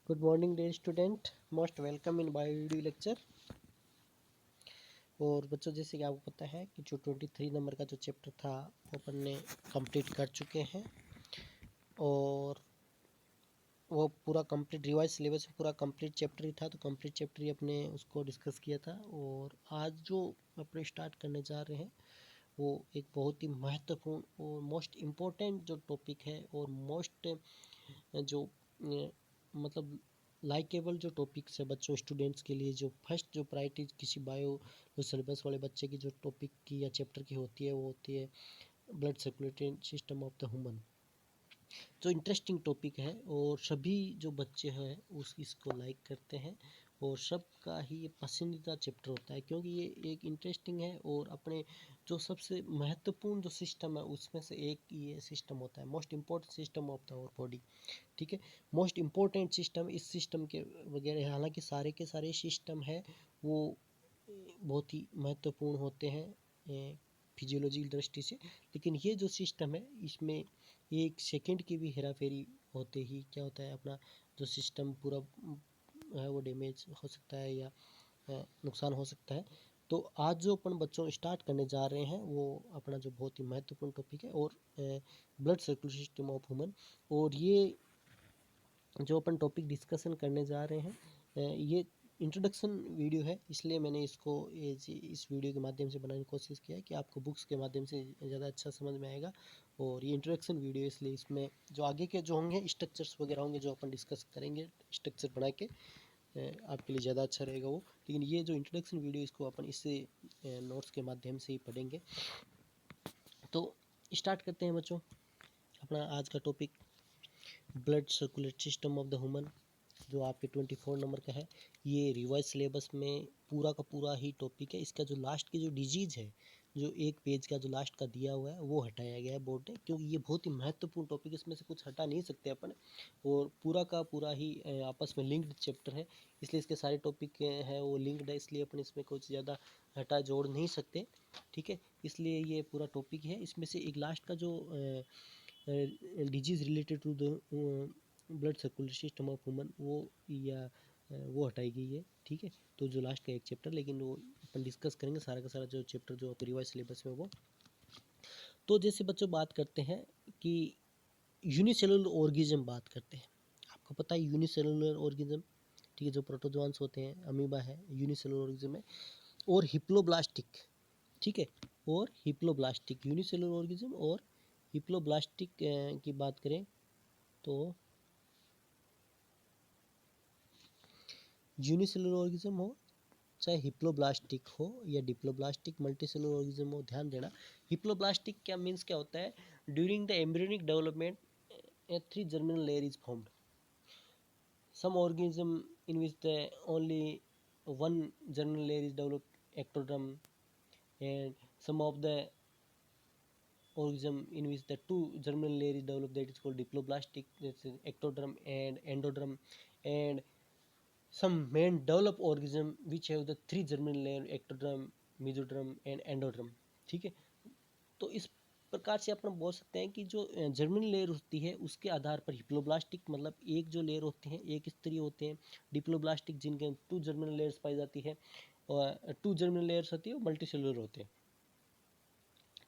Good morning dear student, most welcome in biology lecture. और बच्चों, जैसे कि आपको पता है कि जो 23 नंबर का जो चैप्टर था वो अपन ने कंप्लीट कर चुके हैं और वो पूरा कंप्लीट रिवाइज सिलेबस में पूरा कंप्लीट चैप्टर ही था। तो कंप्लीट चैप्टर ही अपने उसको डिस्कस किया था। और आज जो अपने स्टार्ट करने जा रहे हैं वो एक बहुत ही महत्वपूर्ण और मोस्ट इम्पोर्टेंट जो टॉपिक है और मोस्ट जो मतलब लाइकेबल जो टॉपिक्स है बच्चों स्टूडेंट्स के लिए, जो फर्स्ट जो प्रायोरिटी किसी बायो जो सिलेबस वाले बच्चे की जो टॉपिक की या चैप्टर की होती है वो होती है blood circulatory system of the human. जो इंटरेस्टिंग टॉपिक है और सभी जो बच्चे हैं उस इसको लाइक करते हैं और सबका ही ये पसंदीदा चैप्टर होता है, क्योंकि ये एक इंटरेस्टिंग है और अपने जो सबसे महत्वपूर्ण जो सिस्टम है उसमें से एक ये सिस्टम होता है, most important system of the our body. ठीक है, मोस्ट इम्पोर्टेंट सिस्टम। इस सिस्टम के वगैरह हालांकि सारे के सारे सिस्टम है वो बहुत ही महत्वपूर्ण होते हैं फिजियोलॉजी की दृष्टि से, लेकिन ये जो सिस्टम है इसमें एक सेकंड की भी हेरा फेरी होते ही क्या होता है, अपना जो सिस्टम पूरा है वो डैमेज हो सकता है या नुकसान हो सकता है। तो आज जो अपन बच्चों स्टार्ट करने जा रहे हैं वो अपना जो बहुत ही महत्वपूर्ण टॉपिक है और blood circulation system of human. और ये जो अपन टॉपिक डिस्कशन करने जा रहे हैं ये इंट्रोडक्शन वीडियो है, इसलिए मैंने इसको इस वीडियो के माध्यम से बनाने की कोशिश किया है कि आपको बुक्स के माध्यम से ज़्यादा अच्छा समझ में आएगा। और ये इंट्रोडक्शन वीडियो इसलिए इसमें जो आगे के जो होंगे स्ट्रक्चर्स वगैरह होंगे जो अपन डिस्कस करेंगे स्ट्रक्चर बना के आपके लिए ज़्यादा अच्छा रहेगा वो। लेकिन ये जो इंट्रोडक्शन वीडियो इसको अपन इससे नोट्स के माध्यम से ही पढ़ेंगे। तो स्टार्ट करते हैं बच्चों अपना आज का topic, blood circulatory system of the human, जो आपके 24 नंबर का है। ये रिवाइज सिलेबस में पूरा का पूरा ही टॉपिक है। इसका जो लास्ट की जो डिजीज है, जो एक पेज का जो लास्ट का दिया हुआ है वो हटाया गया है बोर्ड ने, क्योंकि ये बहुत ही महत्वपूर्ण टॉपिक है, इसमें से कुछ हटा नहीं सकते अपन। और पूरा का पूरा ही आपस में लिंक्ड चैप्टर है, इसलिए इसके सारे टॉपिक हैं वो लिंक्ड है, इसलिए अपन इसमें कुछ ज़्यादा हटा जोड़ नहीं सकते। ठीक है, इसलिए ये पूरा टॉपिक है। इसमें से एक लास्ट का जो disease related to the blood circulatory system of human वो हटाई गई है। ठीक है, तो जो लास्ट का एक चैप्टर, लेकिन वो अपन डिस्कस करेंगे सारा का सारा जो चैप्टर जो रिवाइज सिलेबस में वो। तो जैसे बच्चों बात करते हैं कि यूनिसेलुलर ऑर्गेनिज्म बात करते हैं। आपको पता है यूनिसेलुलर ऑर्गेनिज्म, ठीक है, जो प्रोटोजोआंस होते हैं, अमीबा है, यूनिसेलुलर ऑर्गेनिज्म है। और हिप्लोब्लास्टिक, ठीक है, और हिप्लोब्लास्टिक यूनिसेलुलर ऑर्गेनिज्म और हिप्लोब्लास्टिक की बात करें तो यूनिसेलुलर ऑर्गेनिज्म हो चाहे हिप्लोब्लास्टिक हो या डिप्लोब्लास्टिक मल्टीसेलुलर ऑर्गेनिज्म हो, ध्यान देना। हिप्लोब्लास्टिक क्या मीन्स क्या होता है, during the embryonic development a three germinal layer is formed. Some organism in which the only one germinal layer is developed, ectoderm, and some of the organism in which the two germinal layer is developed, that is called diploblastic, that's ectoderm and endoderm. And some main develop organism which have the three germinal layer, ectoderm, mesoderm and endoderm। ठीक है, तो इस प्रकार से अपन बोल सकते हैं कि जो जर्मिनल लेयर होती है उसके आधार पर हिप्लोब्लास्टिक मतलब एक जो लेयर होते हैं एक स्तरीय होते हैं, डिप्लोब्लास्टिक जिनके टू जर्मिनल लेयर्स पाई जाती है और टू जर्मिनल लेयर्स होती है वो मल्टी सेलुलर होते हैं।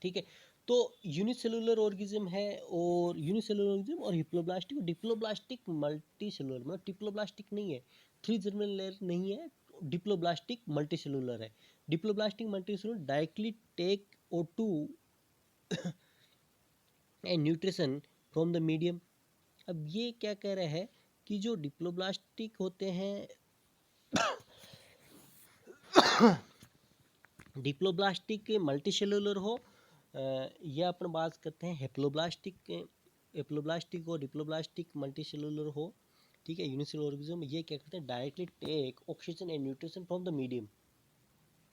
ठीक है, तो यूनिसेलुलर ऑर्गेनिज्म है और यूनिसेलुलर ऑर्गेनिज्म और हिप्लोब्लास्टिक और डिप्लोब्लास्टिक मल्टी सेलुलर, मतलब डिप्लोब्लास्टिक नहीं है, थ्री जर्मिनल लेयर नहीं है, डिप्लोब्लास्टिक मल्टी सेलुलर है। Diploblastic multi cellular directly take O2 and nutrition from the medium. अब ये क्या कह रहा है कि जो डिप्लोब्लास्टिक होते हैं डिप्लोब्लास्टिक मल्टीसेलुलर हो या अपन बात करते हैं हेप्लोब्लास्टिक, एप्लोब्लास्टिक हो डिप्लोब्लास्टिक मल्टीसेलुलर हो, ठीक है, यूनिसेलुलर ऑर्गेनिज्म, ये क्या करते हैं directly take oxygen and nutrition from the medium.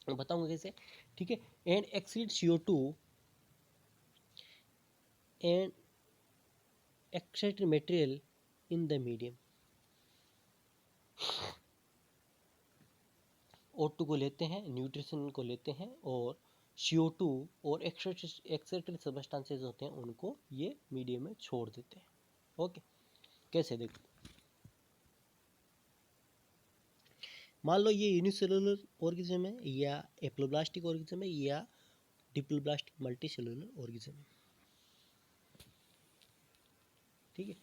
बताऊंगा कैसे, ठीक है, and exceed CO2 and excretory material in the medium. O2 को लेते हैं, न्यूट्रिशन को लेते हैं और CO2 और एक्सेट्री सबस्टांसेस होते हैं उनको ये मीडियम में छोड़ देते हैं। ओके, कैसे देखो, मान लो ये यूनिसेलुलर ऑर्गेनिज्म है या एप्लोब्लास्टिक ऑर्गेनिज्म है या डिप्लोब्लास्टिक मल्टीसेलुलर ऑर्गेनिज्म है। ठीक है,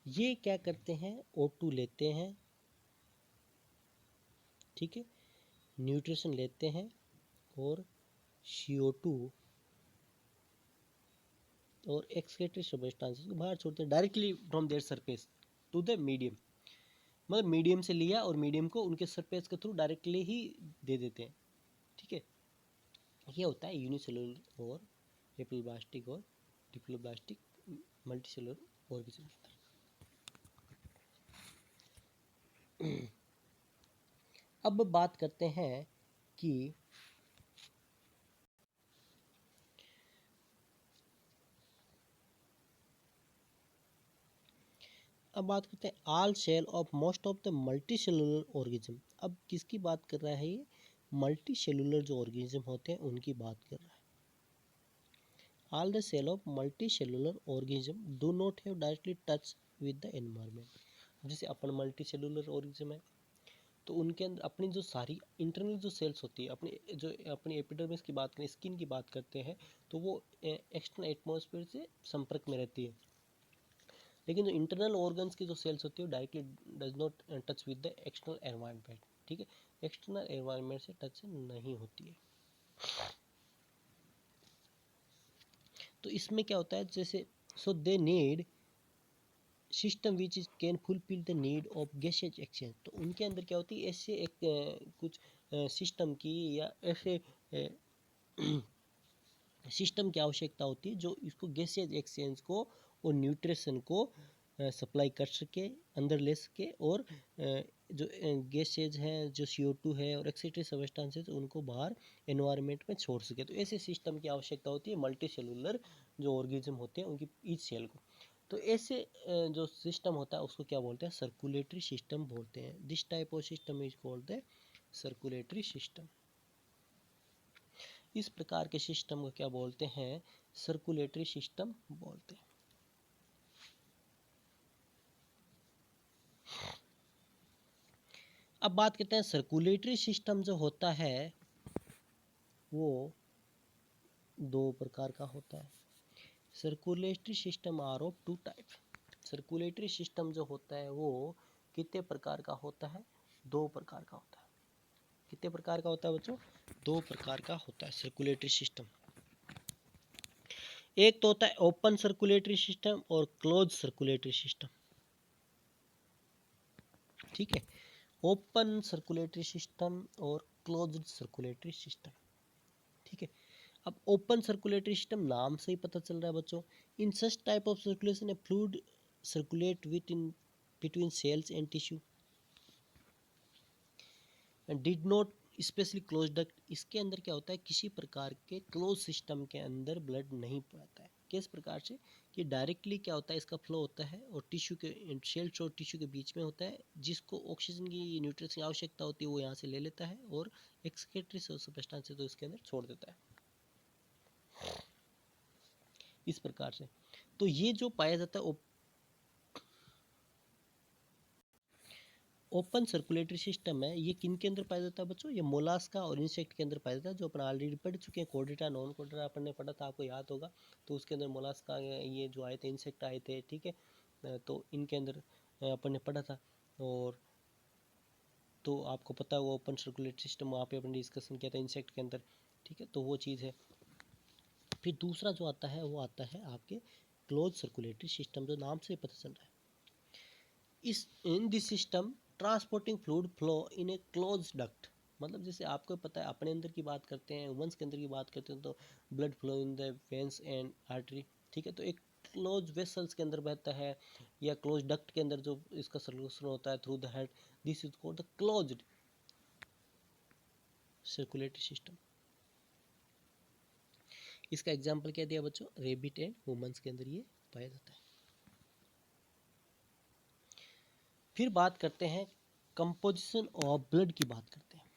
ये क्या करते हैं, O2 लेते हैं, ठीक है, न्यूट्रिशन लेते हैं और CO2 और एक्सक्रीटरी सब्सटेंसेस को बाहर छोड़ते हैं directly from their surface to the medium. मतलब मीडियम से लिया और मीडियम को उनके सरफेस के थ्रू डायरेक्टली ही दे देते हैं। ठीक है, ये होता है यूनिसेलुलर और एप्लोब्लास्टिक और डिप्लोब्लास्टिक मल्टीसेलुलर ऑर्गेनिज्म। अब बात करते हैं कि all cell of most of the multi cellular organism. अब किसकी बात कर रहा है ये, मल्टी सेलुलर जो ऑर्गेनिज्म होते हैं उनकी बात कर रहा है। All the cell of multi cellular organism do not have directly touch with the environment. जैसे अपन मल्टी सेलुलर ऑर्गेनिज्म है तो उनके अंदर अपनी जो सारी इंटरनल जो सेल्स होती है, अपनी एपिडर्मिस की बात करें, स्किन की बात करते हैं, तो वो एक्सटर्नल एटमॉस्फेयर से संपर्क में रहती है। लेकिन जो इंटरनल ऑर्गन्स की जो सेल्स होती है वो directly does not touch with the external environment. ठीक है, एक्सटर्नल एनवायरनमेंट से टच नहीं होती है। तो इसमें क्या होता है, जैसे so they need system which is can fulfil the need of gases exchange. तो उनके अंदर क्या होती है, ऐसे एक कुछ सिस्टम की या ऐसे सिस्टम की आवश्यकता होती है जो इसको गैसेज एक्सचेंज को और न्यूट्रिशन को सप्लाई कर सके, अंदर ले सके, और जो गैसेज हैं, जो CO2 है और एक्सेट्रा सब्सटेंसेस उनको बाहर एनवायरनमेंट में छोड़ सके। तो ऐसे सिस्टम की आवश्यकता होती है मल्टी सेलुलर जो ऑर्गेनिज्म होते हैं उनकी ईच सेल को। तो ऐसे जो सिस्टम होता है उसको क्या बोलते हैं, सर्कुलेटरी सिस्टम बोलते हैं। This type of system is called the circulatory system. इस प्रकार के सिस्टम को क्या बोलते हैं, सर्कुलेटरी सिस्टम बोलते हैं। अब बात करते हैं सर्कुलेटरी सिस्टम जो होता है वो दो प्रकार का होता है। Circulatory system are of two type. Circulatory system जो होता है वो कितने प्रकार का होता है, दो प्रकार का होता है। कितने प्रकार का होता है बच्चों, दो प्रकार का होता है सर्कुलेटरी सिस्टम। एक तो होता है ओपन सर्कुलेटरी सिस्टम और क्लोज सर्कुलेटरी सिस्टम। ठीक है, ओपन सर्कुलेटरी सिस्टम और क्लोज्ड सर्कुलेटरी सिस्टम। ठीक है, अब ओपन सर्कुलेटरी सिस्टम नाम से ही पता चल रहा है बच्चों, in such type of circulation a fluid circulate within between cells and tissue and did not specially close duct. इसके अंदर क्या होता है, किसी प्रकार के क्लोज सिस्टम के अंदर ब्लड नहीं पाता है। किस प्रकार से कि डायरेक्टली क्या होता है, इसका फ्लो होता है और टिश्यू के सेल्स और टिश्यू के बीच में होता है, जिसको ऑक्सीजन की न्यूट्रिएंट्स की आवश्यकता होती है वो यहाँ से ले लेता है और एक्सक्रीटरी सब्सटेंसेस तो इसके अंदर छोड़ देता है। इस प्रकार से तो ये जो पाया जाता है ओपन सर्कुलेटरी सिस्टम है, ये किन के अंदर पाया जाता है बच्चों, ये मोलास्का और इंसेक्ट के अंदर पाया जाता है, जो अपन ऑलरेडी पढ़ चुके हैं। कोर्डेटा नॉन कोर्डेटा अपन ने पढ़ा था, आपको याद होगा। तो उसके अंदर मोलास्का ये जो आए थे, इंसेक्ट आए थे। ठीक है, तो इनके अंदर अपन ने पढ़ा था। और तो आपको पता है वो ओपन सर्कुलेटरी सिस्टम वहाँ पे अपन डिस्कशन किया था इंसेक्ट के अंदर। ठीक है, तो वो चीज़ है। फिर दूसरा जो आता है वो आता है आपके क्लोज सर्कुलेटरी सिस्टम, जो नाम से पता चल रहा है। इस in this system transporting fluid flow in A close duct. मतलब जैसे आपको पता है, अपने अंदर की बात करते हैं, वंस के अंदर की बात करते हैं, तो blood flow in the veins and artery. ठीक है, तो एक क्लोज वेसल्स के अंदर बहता है या क्लोज डक्ट के अंदर जो इसका सर्कुलेशन होता है through the head, this is called the closed circulatory system. इसका एग्जाम्पल क्या दिया बच्चों, रेबिट एंड वुमन्स के अंदर ये पाया जाता है। फिर बात करते हैं कंपोजिशन ऑफ ब्लड की बात करते हैं।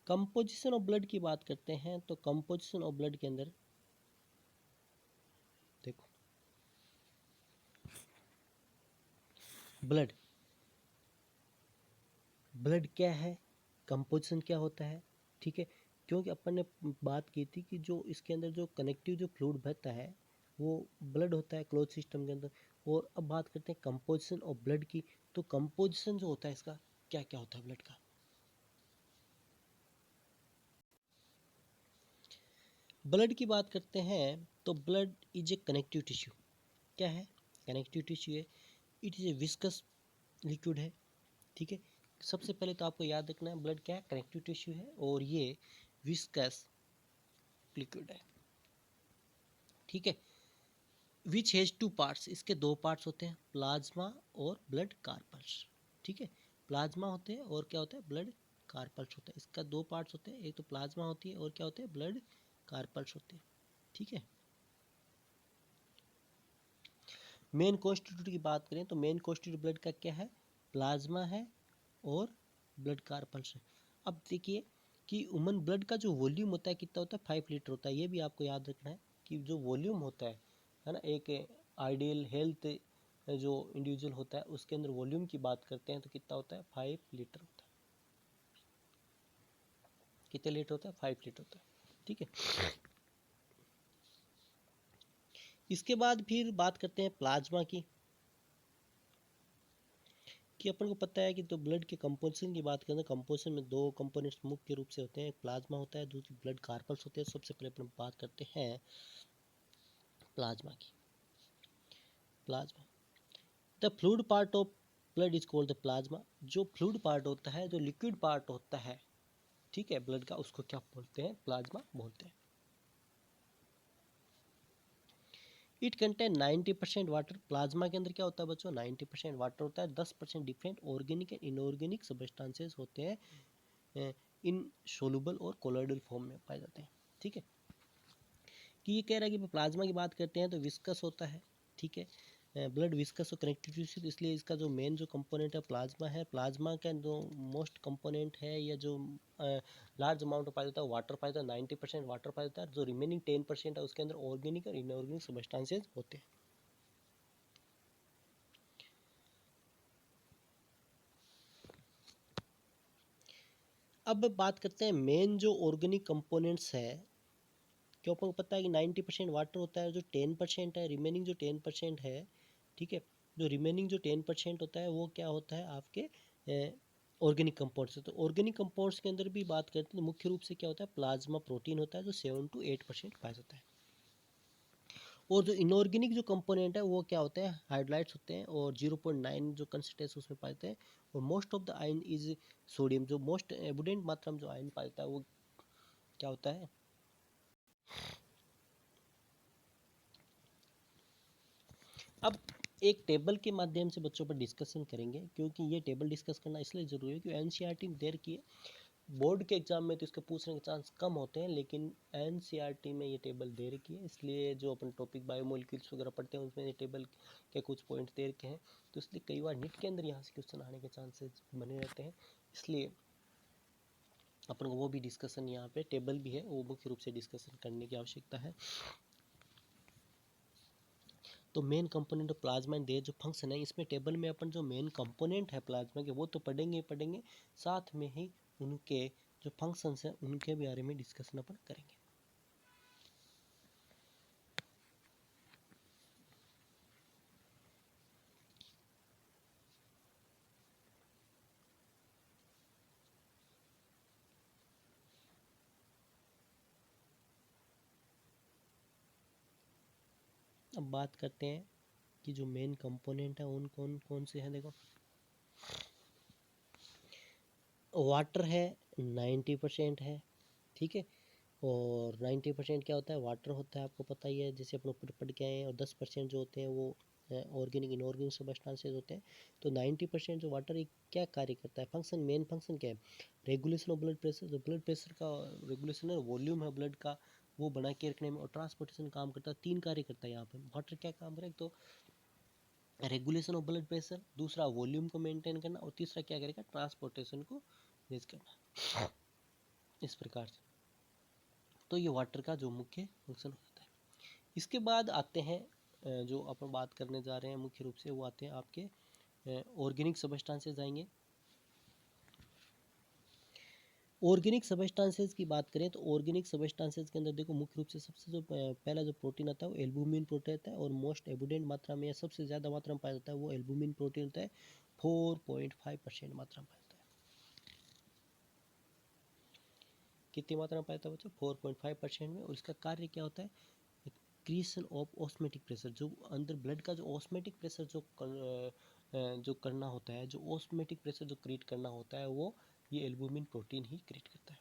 कंपोजिशन ऑफ ब्लड की बात करते हैं तो कंपोजिशन ऑफ ब्लड के अंदर देखो, ब्लड ब्लड क्या है, कंपोजिशन क्या होता है, ठीक है। क्योंकि अपन ने बात की थी कि जो इसके अंदर जो कनेक्टिव जो फ्लूइड बहता है वो ब्लड होता है क्लोज सिस्टम के अंदर। और अब बात करते हैं कंपोजिशन ऑफ ब्लड की, तो कंपोजिशन जो होता है इसका क्या क्या होता है ब्लड का। ब्लड की बात करते हैं तो blood is a connective tissue. क्या है, कनेक्टिव टिश्यू है। It is a viscous liquid है, ठीक है। सबसे पहले तो आपको याद रखना है ब्लड क्या है, कनेक्टिव टिश्यू है और ये विस्कस लिक्विड है, ठीक है। विच हैज टू पार्ट्स, इसके दो पार्ट्स होते हैं, प्लाज्मा और ब्लड कार्पल्स, ठीक है। प्लाज्मा होते हैं और क्या होता है, ब्लड कार्पल्स होता है। इसका दो पार्ट्स होते हैं, एक तो प्लाज्मा होती है और क्या होते हैं, ब्लड कार्पल्स होते हैं, ठीक है। मेन कॉन्स्टिट्यूट की बात करें तो मेन कॉन्स्टिट्यूट ब्लड का क्या है, प्लाज्मा है और ब्लड कार्पल्स है। अब देखिए कि ह्यूमन ब्लड का जो वॉल्यूम होता है कितना होता है, 5 लीटर होता है। ये भी आपको याद रखना है कि जो वॉल्यूम होता है ना, एक आइडियल हेल्थ जो इंडिविजुअल होता है उसके अंदर वॉल्यूम की बात करते हैं तो कितना होता है, 5 लीटर होता है। कितने लीटर होता है, 5 लीटर होता है, ठीक है। इसके बाद फिर बात करते हैं प्लाज्मा की, कि अपन को पता है कि तो ब्लड के कंपोजिशन की बात करें तो कंपोजिशन में दो कंपोनेंट्स मुख्य रूप से होते हैं, एक प्लाज्मा होता है, दूसरी ब्लड कार्पल्स होते हैं। सबसे पहले अपन बात करते हैं प्लाज्मा की। Plasma, the fluid part of blood is called the plasma. जो फ्लूइड पार्ट होता है, जो लिक्विड पार्ट होता है, ठीक है, ब्लड का, उसको क्या बोलते हैं, प्लाज्मा बोलते हैं। It contain 90% water. प्लाज्मा के अंदर क्या होता है बच्चों, 90% वाटर होता है, 10% different organic and inorganic substances होते हैं, इन सोलुबल और कोलोइडल फॉर्म में पाए जाते हैं, ठीक है। कि ये कह रहा है कि प्लाज्मा की बात करते हैं तो विस्कस होता है, ठीक है। ब्लड विस्कस और कनेक्टिव टिश्यू, इसलिए इसका जो मेन जो कंपोनेंट है प्लाज्मा है। प्लाज्मा का जो मोस्ट कंपोनेंट है या जो लार्ज अमाउंट पाया जाता है वाटर पाया जाता है, 90% वाटर पाया जाता है। जो रिमेनिंग 10% है उसके अंदर ऑर्गेनिक और इनऑर्गेनिक सब्सटेंसेस होते हैं। अब बात करते हैं मेन जो ऑर्गेनिक कंपोनेंट्स है, क्यों अपन को पता है कि 90% वाटर होता है, जो 10% है, रिमेनिंग जो 10% है, ठीक है, जो रिमेनिंग जो 10% होता है वो क्या होता है आपके ऑर्गेनिक कंपाउंड्स। तो ऑर्गेनिक कंपाउंड्स के अंदर भी बात करते हैं तो मुख्य रूप से क्या होता है, प्लाज्मा प्रोटीन होता है जो 7 to 8% पाया जाता है। और जो इनऑर्गेनिक जो कंपोनेंट है वो क्या होते हैं, हाइड्राइड्स होते हैं और 0.9 जो कंसिस्टेंस उसमें पाए जाते हैं। और most of the ion is sodium. जो मोस्ट एबुडेंट मात्रा में जो आयन पाया जाता है वो क्या होता है। अब एक टेबल के माध्यम से बच्चों पर डिस्कशन करेंगे, क्योंकि ये टेबल डिस्कस करना इसलिए ज़रूरी है क्योंकि एनसीईआरटी में देर की है। बोर्ड के एग्जाम में तो इसके पूछने के चांस कम होते हैं, लेकिन एनसीईआरटी में ये टेबल दे रखी है, इसलिए जो अपन टॉपिक बायोमोलिक्यूल्स वगैरह पढ़ते हैं उसमें ये टेबल के कुछ पॉइंट दे रखे हैं। तो इसलिए कई बार नीट के अंदर यहाँ से क्वेश्चन आने के चांसेस बने रहते हैं, इसलिए अपन को वो भी डिस्कशन, यहाँ पे टेबल भी है वो मुख्य रूप से डिस्कशन करने की आवश्यकता है। तो main component of plasma and their जो फंक्शन है, इसमें टेबल में अपन जो मेन कंपोनेंट है प्लाज्मा के वो तो पढ़ेंगे ही पढ़ेंगे, साथ में ही उनके जो फंक्शंस हैं उनके बारे में डिस्कशन अपन करेंगे। अब बात करते हैं कि जो मेन कंपोनेंट है उन कौन कौन से हैं। देखो, वाटर है 90% है, ठीक है। और 90% क्या होता है, वाटर होता है, आपको पता ही है, जैसे अपन ऊपर पढ़ के आए हैं। और 10% जो होते हैं वो ऑर्गेनिक इनऑर्गेनिक सब्सटेंसेस होते हैं। तो 90% जो वाटर एक क्या कार्य करता है, फंक्शन, मेन फंक्शन क्या है, रेगुलेशन ऑफ ब्लड प्रेशर। जो ब्लड प्रेशर का रेगुलेशन है, वॉल्यूम है ब्लड का वो बना के रखने में, और ट्रांसपोर्टेशन काम करता है। 3 कार्य करता है यहाँ पे वाटर। क्या काम करेगा, तो रेगुलेशन ऑफ ब्लड प्रेशर, दूसरा वॉल्यूम को मेंटेन करना, और तीसरा क्या करेगा, ट्रांसपोर्टेशन को मैनेज करना। इस प्रकार से। तो ये वाटर का जो मुख्य फंक्शन होता है। इसके बाद आते हैं जो अपन बात करने जा रहे हैं मुख्य रूप से, वो आते हैं आपके ऑर्गेनिक सबस्टांसेस आएंगे। ऑर्गेनिक सबस्टांसेस की बात करें तो ऑर्गेनिक सबस्टांसेस के अंदर देखो मुख्य रूप से सबसे जो पहला जो प्रोटीन आता है वो एल्बुमिन प्रोटीन आता है, और मोस्ट एबुडेंट मात्रा में या सबसे ज़्यादा मात्रा में पाया जाता है वो एल्बुमिन प्रोटीन होता है। 4.5% मात्रा में पाया जाता है। कितनी मात्रा में पाया जाता है बच्चों? 4.5% में। और इसका कार्य क्या होता है? क्रिएशन ऑफ ऑस्मेटिक प्रेशर, जो अंदर ब्लड का जो ऑस्मेटिक प्रेशर जो करना होता है, जो ऑस्मेटिक प्रेशर जो क्रिएट करना होता है, वो ये एल्बुमिन प्रोटीन ही क्रिएट करता है।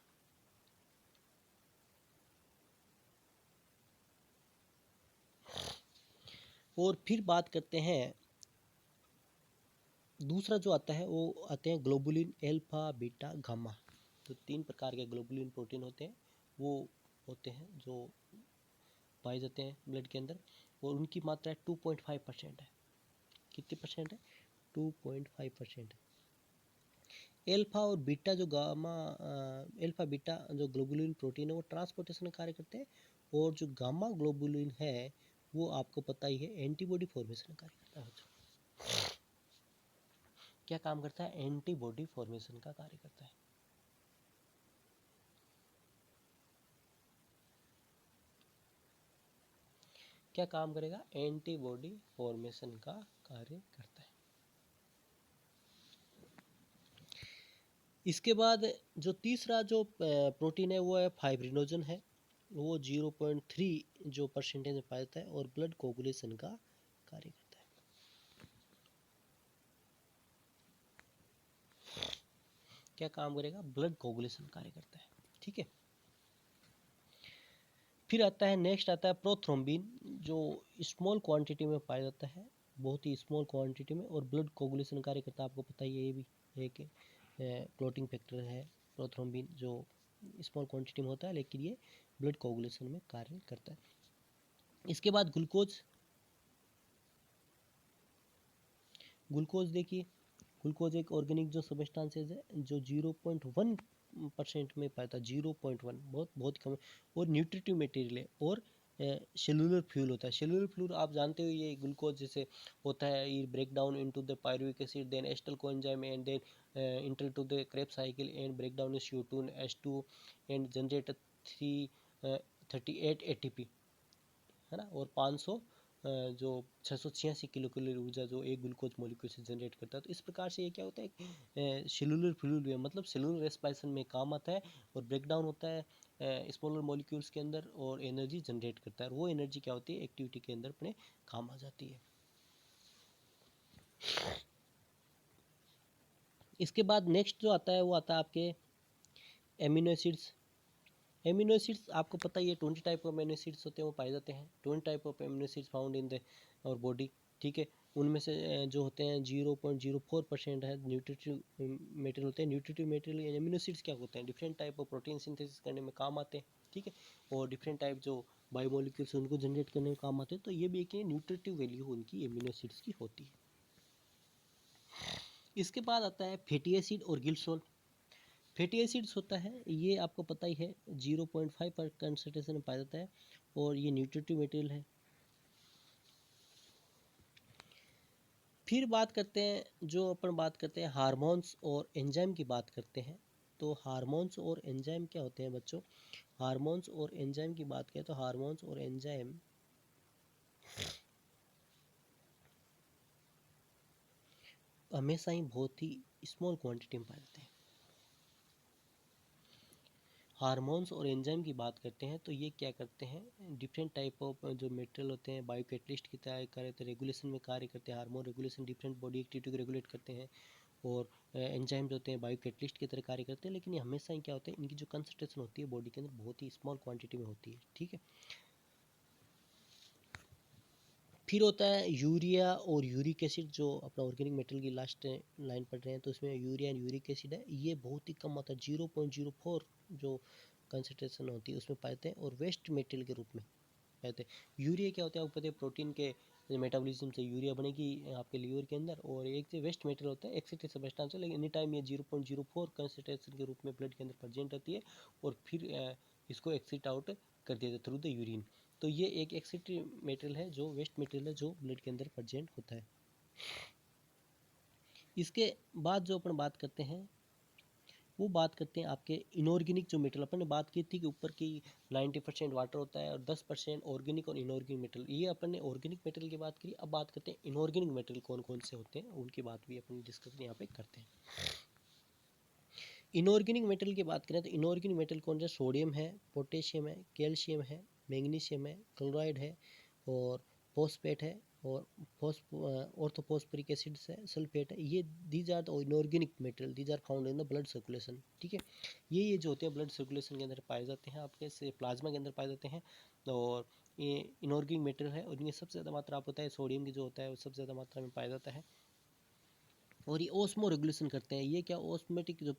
और फिर बात करते हैं, दूसरा जो आता है वो आते हैं ग्लोबुलिन, अल्फा, बीटा, गामा। तो 3 प्रकार के ग्लोबुलिन प्रोटीन होते हैं, वो होते हैं जो पाए जाते हैं ब्लड के अंदर, और उनकी मात्रा 2.5% है। कितनी परसेंट है? 2.5%। एल्फा और बीटा जो गामा एल्फा बीटा जो ग्लोबुलिन प्रोटीन है वो ट्रांसपोर्टेशन का कार्य करते हैं, और जो गामा ग्लोबुलिन है वो आपको पता ही है एंटीबॉडी फॉर्मेशन का कार्य करता है। क्या काम करता है? एंटीबॉडी फॉर्मेशन का कार्य करता है। क्या काम करेगा? एंटीबॉडी फॉर्मेशन का कार्य करता है। इसके बाद जो तीसरा जो प्रोटीन है वो है फाइब्रिनोजन है, वो 0.3 जो परसेंटेज में पाया जाता है, और ब्लड कोगुलेशन का कार्य करता है। क्या काम करेगा? ब्लड कोगुलेशन कार्य करता है। ठीक है। फिर आता है, नेक्स्ट आता है प्रोथ्रोम्बिन, जो स्मॉल क्वांटिटी में पाया जाता है, बहुत ही स्मॉल क्वांटिटी में, और ब्लड कोगुलेशन कार्य करता है। आपको पता ही है, ये भी एक क्लोटिंग फैक्टर है प्रोथ्रोम्बिन, जो स्मॉल क्वांटिटी में होता है लेकिन ये ब्लड कोगुलेशन में कार्य करता है। इसके बाद ग्लूकोज। ग्लूकोज देखिए, ग्लूकोज एक ऑर्गेनिक जो सबस्टांसेज है जो 0.1% में पाता है, 0.1, बहुत बहुत कम है, और न्यूट्रिटिव मटेरियल है, और सेलुलर फ्यूल होता है। सेलुलर फ्यूल आप जानते हो, ये ग्लूकोज जैसे होता है, ये break down into the pyruvic acid, then ester coenzyme, and then enter to the Krebs cycle and break down CO2 H2 and generate 338 ATP, है ना, और 500 जो 686 किलो कैलोरी ऊर्जा जो एक ग्लूकोज मॉलिक्यूल से जनरेट करता है। तो इस प्रकार से ये क्या होता है? सेलुलर फ्यूल है, मतलब सेलुलर रेस्पिरेशन में काम आता है, और ब्रेक डाउन होता है स्मॉलर मॉलिक्यूल्स के अंदर, और एनर्जी जनरेट करता है, और वो एनर्जी क्या होती है? एक्टिविटी के अंदर अपने काम आ जाती है। इसके बाद नेक्स्ट जो आता है वो आता है आपके एमिनो एसिड्स। एमिनो एसिड्स आपको पता ही है, 20 टाइप ऑफ एमिनो एसिड्स होते हैं, वो पाए जाते हैं। 20 type of amino acids found in the और बॉडी। ठीक है। उनमें से जो होते हैं 0.04% है न्यूट्रिटिव मटेरियल होते हैं। न्यूट्रिटिव मटेरियल एमिनो एसिड्स क्या होते हैं? Different type of protein synthesis करने में काम आते हैं। ठीक है। और डिफरेंट टाइप जो बायोमोलिक्यूल्स उनको जनरेट करने में काम आते हैं। तो ये भी एक न्यूट्रिटिव वैल्यू उनकी एमिनो एसिड्स की होती है। इसके बाद आता है फैटी एसिड और गिल्सोल। फैटी एसिड्स होता है, ये आपको पता ही है, 0.5 पर कंसंट्रेशन में पाया जाता है, और ये न्यूट्रिटिव मटेरियल है। फिर बात करते हैं, जो अपन बात करते हैं हार्मोन्स और एंजाइम की बात करते हैं। तो हार्मोन्स और एंजाइम क्या होते हैं बच्चों? हार्मोन्स और एंजाइम की बात करें तो हार्मोन्स और एंजाइम हमेशा ही बहुत ही स्मॉल क्वांटिटी में पाए जाते हैं। हार्मोन्स और एंजाइम की बात करते हैं तो ये क्या करते हैं? डिफरेंट टाइप ऑफ जो मटेरियल होते हैं, बायो कैटलिस्ट की तरह कार्य करते हैं, रेगुलेशन में कार्य करते हैं। Hormone regulation different body activity को रेगुलेट करते हैं, और एंजाइम्स होते हैं बायो कैटलिस्ट की तरह कार्य करते हैं। लेकिन ये हमेशा ही क्या होता है? इनकी जो कंसंट्रेशन होती है बॉडी के अंदर बहुत ही स्मॉल क्वांटिटी में होती है। ठीक है। फिर होता है यूरिया और यूरिक एसिड, जो अपना ऑर्गेनिक मेटेरियल की लास्ट लाइन पढ़ रहे हैं तो इसमें यूरिया एंड यूरिक एसिड है, ये बहुत ही कम होता है, 0.04 जो कंसंट्रेशन होती है उसमें पाते हैं, और वेस्ट मेटेरियल के रूप में पाते हैं। यूरिया क्या होता है? आपको पता है प्रोटीन के मेटाबॉलिज्म से यूरिया बनेगी आपके लीवर के अंदर, और एक जो वेस्ट मटेरियल होता है एक्सिटिक सब्सटेंस है, लेकिन एनी टाइम ये 0.04 कंसंट्रेशन के रूप में ब्लड के अंदर प्रेजेंट रहती है, और फिर इसको एक्सिट आउट कर दिया जाता है थ्रू द यूरिन। तो ये एक एक्सिटिक मटेरियल है, जो वेस्ट मटेरियल है, जो ब्लड के अंदर प्रेजेंट होता है। इसके बाद जो अपन बात करते हैं वो बात करते हैं आपके इनऑर्गेनिक जो मेटल, अपन ने बात की थी कि ऊपर की 90% वाटर होता है और 10% ऑर्गेनिक और इनऑर्गेनिक मेटल, ये अपन ने ऑर्गेनिक मेटल की बात करी। अब बात करते हैं इनऑर्गेनिक मेटल कौन कौन से होते हैं, उनकी बात भी अपन डिस्कस यहाँ पे करते हैं। इनऑर्गेनिक मेटल की बात करें तो इनऑर्गेनिक मेटल कौन सा, सोडियम है, पोटेशियम है, कैल्शियम है, मैग्नीशियम है, क्लोराइड है, और फॉस्फेट है, और ऑर्थोफॉस्फोरिक एसिड्स है, सल्फेट है। ये these are the inorganic metal, these are found in the blood circulation. ठीक है, ये जो होते हैं ब्लड सर्कुलेशन के अंदर पाए जाते हैं, आपके से प्लाज्मा के अंदर पाए जाते हैं। और ये इनऑर्गेनिक मेटल है, और इनमें सबसे ज़्यादा मात्रा आप होता है सोडियम की जो होता है वो सबसे ज़्यादा मात्रा में पाया जाता है। और ये ओस्मो रेगुलेशन करते हैं। ये क्या, ओस्मोटिक जो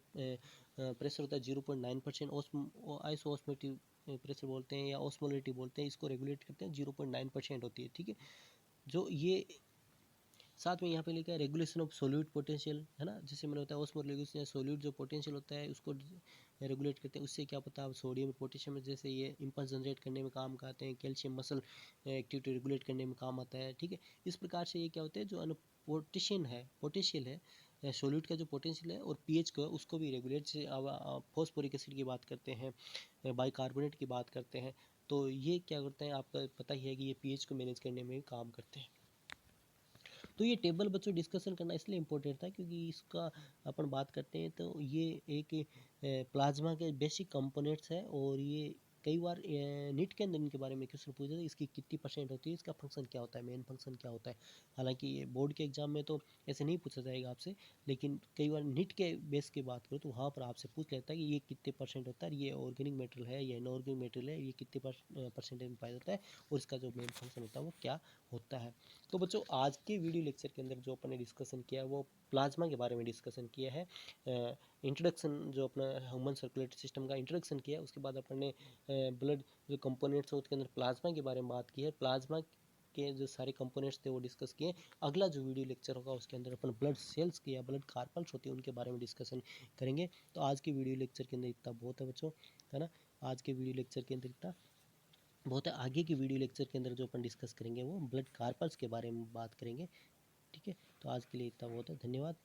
प्रेशर होता है 0.9%, आइसो ओस्मोटिक प्रेशर बोलते हैं या ओस्मोलिटी बोलते हैं, इसको रेगुलेट करते हैं, 0.9% होती है। ठीक है, जो ये साथ में यहाँ पे लिखा है रेगुलेशन ऑफ सोल्यूट पोटेंशियल, है ना, जिससे मैंने होता है ओस्मो रेगुलेशन, सोल्यूट जो पोटेंशियल होता है उसको रेगुलेट करते हैं। उससे क्या पता, सोडियम पोटेशियम जैसे ये इम्पल्स जनरेट करने में काम आते हैं, कैल्शियम मसल एक्टिविटी रेगुलेट करने में काम आता है। ठीक है, इस प्रकार से ये क्या होता है, जो पोटेशियल है सोल्यूट का जो पोटेंशियल है, और पीएच को उसको भी रेगुलेट से। फॉस्फोरिक एसिड की बात करते हैं, बाइकार्बोनेट की बात करते हैं, तो ये क्या करते हैं, आपका पता ही है कि ये पीएच को मैनेज करने में काम करते हैं। तो ये टेबल बच्चों डिस्कशन करना इसलिए इम्पोर्टेंट था क्योंकि इसका अपन बात करते हैं तो ये एक प्लाज्मा के बेसिक कंपोनेंट्स है, और ये कई बार नीट के अंदर इनके बारे में क्वेश्चन पूछे थे, इसकी कितनी परसेंट होती है, इसका फंक्शन क्या होता है, मेन फंक्शन क्या होता है। हालांकि ये बोर्ड के एग्जाम में तो ऐसे नहीं पूछा जाएगा आपसे, लेकिन कई बार नीट के बेस की बात करो तो वहाँ पर आपसे पूछ लेता है कि ये कितने परसेंट होता है, ये ऑर्गेनिक मेटेरियल है या इनऑर्गेनिक मेटेरियल है, ये कितने परसेंटेज में पाया जाता है, और इसका जो मेन फंक्शन होता है वो क्या होता है। तो बच्चों आज के वीडियो लेक्चर के अंदर जो अपन ने डिस्कशन किया है वो प्लाज्मा के बारे में डिस्कशन किया है। इंट्रोडक्शन जो अपना ह्यूमन सर्कुलेटरी सिस्टम का इंट्रोडक्शन किया है, उसके बाद अपन ने ब्लड जो कंपोनेंट्स हैं उसके अंदर प्लाज्मा के बारे में बात की है। प्लाज्मा के जो सारे कंपोनेंट्स थे वो डिस्कस किए। अगला जो वीडियो लेक्चर होगा उसके अंदर अपन ब्लड सेल्स के या ब्लड कार्पल्स होती है उनके बारे में डिस्कशन करेंगे। तो आज की वीडियो लेक्चर के अंदर इतना बहुत है बच्चों, है ना। आज के वीडियो लेक्चर के अंदर इतना बहुत है। आगे की वीडियो लेक्चर के अंदर जो अपन डिस्कस करेंगे वो ब्लड कार्पल्स के बारे में बात करेंगे। ठीक है, तो आज के लिए इतना बहुत है। धन्यवाद,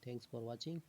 थैंक्स फॉर वॉचिंग।